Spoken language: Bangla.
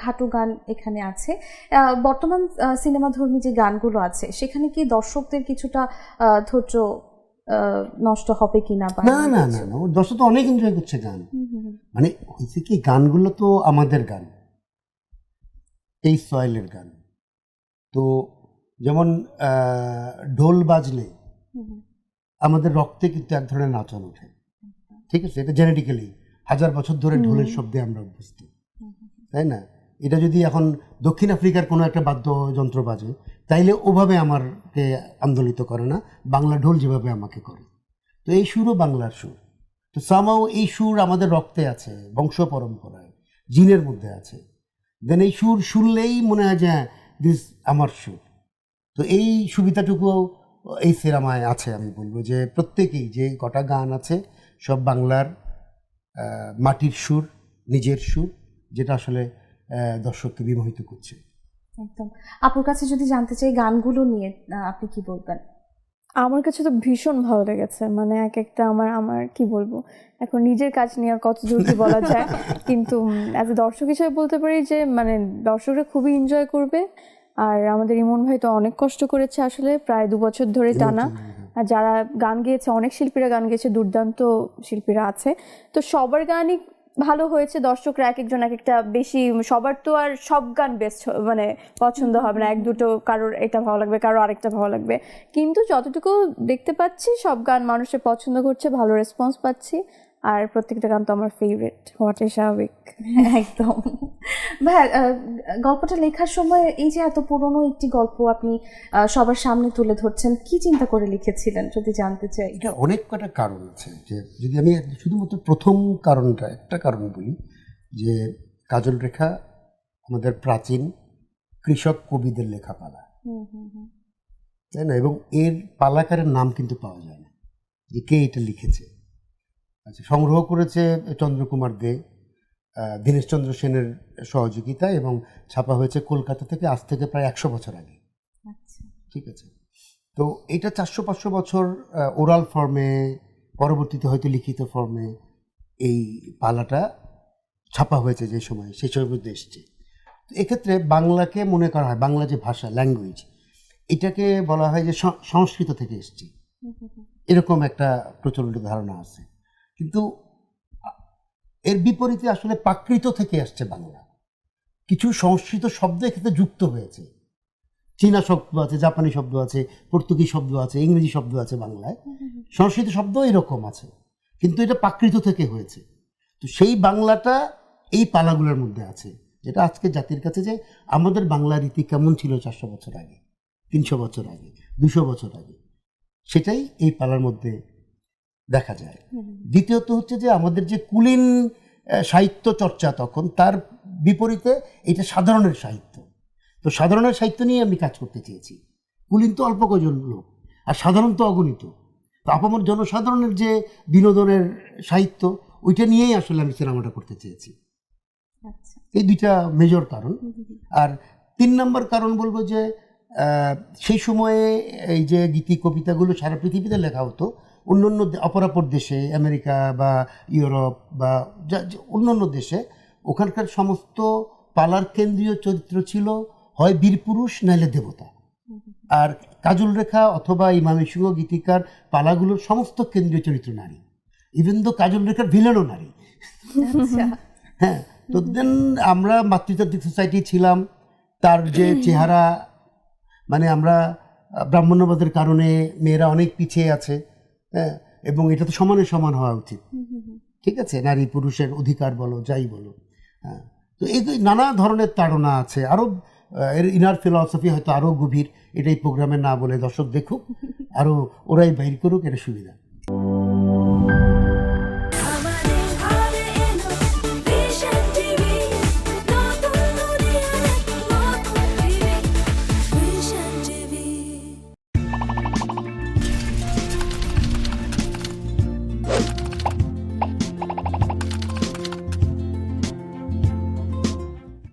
খাটো গান এখানে আছে। বর্তমান সিনেমাধর্মী যে গানগুলো আছে সেখানে কি দর্শকদের কিছুটা ধৈর্য নষ্ট হবে কিনা? না না না না, দর্শক তো অনেক এনজয় করছে গান। মানে হয়েছে কি, গানগুলো তো আমাদের গান, এই সয়েলের গান। তো যেমন ঢোল বাজলে আমাদের রক্তে কিন্তু এক ধরনের নাচন ওঠে, ঠিক আছে? এটা জেনেটিক্যালি 1000 বছর ধরে ঢোলের শব্দে আমরা অভ্যস্ত, তাই না? এটা যদি এখন দক্ষিণ আফ্রিকার কোনো একটা বাদ্যযন্ত্র বাজে, তাইলে ওভাবে আমাকে আন্দোলিত করে না, বাংলা ঢোল যেভাবে আমাকে করে। তো এই সুরও বাংলার সুর। তো সামাও এই সুর আমাদের রক্তে আছে, বংশ পরম্পরায়, জিনের মধ্যে আছে। দেন এই সুর শুনলেই মনে হয় যে দিস আমার সুর। তো এই সুবিধাটুকুও এই সিনেমায় আছে। আমি বলবো যে প্রত্যেকেই যে কটা গান আছে সব বাংলার মাটির সুর, নিজের সুর, যেটা আসলে দর্শককে বিমোহিত করছে। একদম। আপুর কাছে যদি জানতে চাই গানগুলো নিয়ে আপনি কি বলবেন? আমার কাছে তো ভীষণ ভালো লেগেছে। মানে এক একটা আমার কি বলবো, এখন নিজের কাজ নিয়ে আর কত দূর কি বলা যায়, কিন্তু অ্যাজ এ দর্শক হিসেবে বলতে পারি যে মানে দর্শকরা খুবই এনজয় করবে। আর আমাদের ইমন ভাই তো অনেক কষ্ট করেছে আসলে, প্রায় 2 বছর ধরে টানা। আর যারা গান গেয়েছে, অনেক শিল্পীরা গান গেয়েছে, দুর্দান্ত শিল্পীরা আছে, তো সবার গানই ভালো হয়েছে। দর্শকরা এক একজন এক একটা বেশি, সবার তো আর সব গান বেস্ট মানে পছন্দ হবে না, এক দুটো কারোর এটা ভালো লাগবে, কারো আরেকটা ভালো লাগবে, কিন্তু যতটুকু দেখতে পাচ্ছি সব গান মানুষের পছন্দ করছে, ভালো রেসপন্স পাচ্ছি। আর প্রত্যেকটা গান তো আমার ফেভারিট, হওয়াটাই স্বাভাবিক। একদম। ভাই, গল্পটা লেখার সময় এই যে এত পুরনো একটি গল্প আপনি সবার সামনে তুলে ধরছেন, কি চিন্তা করে লিখেছিলেন যদি জানতে চাই? এটা অনেক কটা কারণ আছে। যে যদি আমি শুধুমাত্র প্রথম কারণটা, একটা কারণ বলি, যে কাজল রেখা আমাদের প্রাচীন কৃষক কবিদের লেখা পালা, তাই না? এবং এর পালাকারের নাম কিন্তু পাওয়া যায় না, যে কে এটা লিখেছে। আচ্ছা, সংগ্রহ করেছে চন্দ্রকুমার দে, দীনেশচন্দ্র সেনের সহযোগিতা, এবং ছাপা হয়েছে কলকাতা থেকে, আজ থেকে প্রায় 100 বছর আগে। ঠিক আছে? তো এটা 400-500 বছর ওরাল ফর্মে, পরবর্তীতে হয়তো লিখিত ফর্মে এই পালাটা ছাপা হয়েছে যে সময়, সেই সময়ের মধ্যে এসছে। তো এক্ষেত্রে বাংলাকে মনে করা হয়, বাংলা যে ভাষা, ল্যাঙ্গুয়েজ, এটাকে বলা হয় যে সংস্কৃত থেকে এসছে, এরকম একটা প্রচলিত ধারণা আছে। কিন্তু এর বিপরীতে আসলে প্রাকৃত থেকে আসছে বাংলা। কিছু সংস্কৃত শব্দ এক্ষেত্রে যুক্ত হয়েছে, চীনা শব্দ আছে, জাপানি শব্দ আছে, পর্তুগিজ শব্দ আছে, ইংরেজি শব্দ আছে বাংলায়, সংস্কৃত শব্দ এরকম আছে, কিন্তু এটা প্রাকৃত থেকে হয়েছে। তো সেই বাংলাটা এই পালাগুলোর মধ্যে আছে, যেটা আজকে জাতির কাছে যে আমাদের বাংলা রীতি কেমন ছিল 400 বছর আগে, 300 বছর আগে, 200 বছর আগে, সেটাই এই পালার মধ্যে দেখা যায়। দ্বিতীয়ত হচ্ছে যে আমাদের যে কুলীন সাহিত্য চর্চা তখন, তার বিপরীতে এটা সাধারণের সাহিত্য। তো সাধারণের সাহিত্য নিয়ে আমি কাজ করতে চেয়েছি। কুলীন তো অল্প কজন লোক, আর সাধারণ তো অগণিত। তো আপামর জনসাধারণের যে বিনোদনের সাহিত্য, ওইটা নিয়েই আসলে আমি সিনেমাটা করতে চেয়েছি। এই দুইটা মেজর কারণ। আর 3 নম্বর কারণ বলবো যে সেই সময়ে এই যে গীতি কবিতাগুলো সারা পৃথিবীতে লেখা হতো, অন্যান্য অপরাপর দেশে, আমেরিকা বা ইউরোপ বা অন্যান্য দেশে, ওখানকার সমস্ত পালার কেন্দ্রীয় চরিত্র ছিল হয় বীরপুরুষ নাইলে দেবতা। আর কাজল রেখা অথবা ইমামি সিংহ গীতিকার পালাগুলোর সমস্ত কেন্দ্রীয় চরিত্র নারী, ইভেন তো কাজল রেখার ভিলেনও নারী। হ্যাঁ, তো দেন আমরা মাতৃতান্ত্রিক সোসাইটি ছিলাম, তার যে চেহারা, মানে আমরা ব্রাহ্মণ্যবাদের কারণে মেয়েরা অনেক পিছিয়ে আছে, হ্যাঁ, এবং এটা তো সমানে সমান হওয়া উচিত, ঠিক আছে? নারী পুরুষের অধিকার বলো, যাই বলো, হ্যাঁ। তো এই নানা ধরনের তাড়না আছে, আরও এর ইনার ফিলসফি হয়তো আরও গভীর, এটাই প্রোগ্রামে না বলে দর্শক দেখুক, আরও ওরাই বাইর করুক, এটা সুবিধা।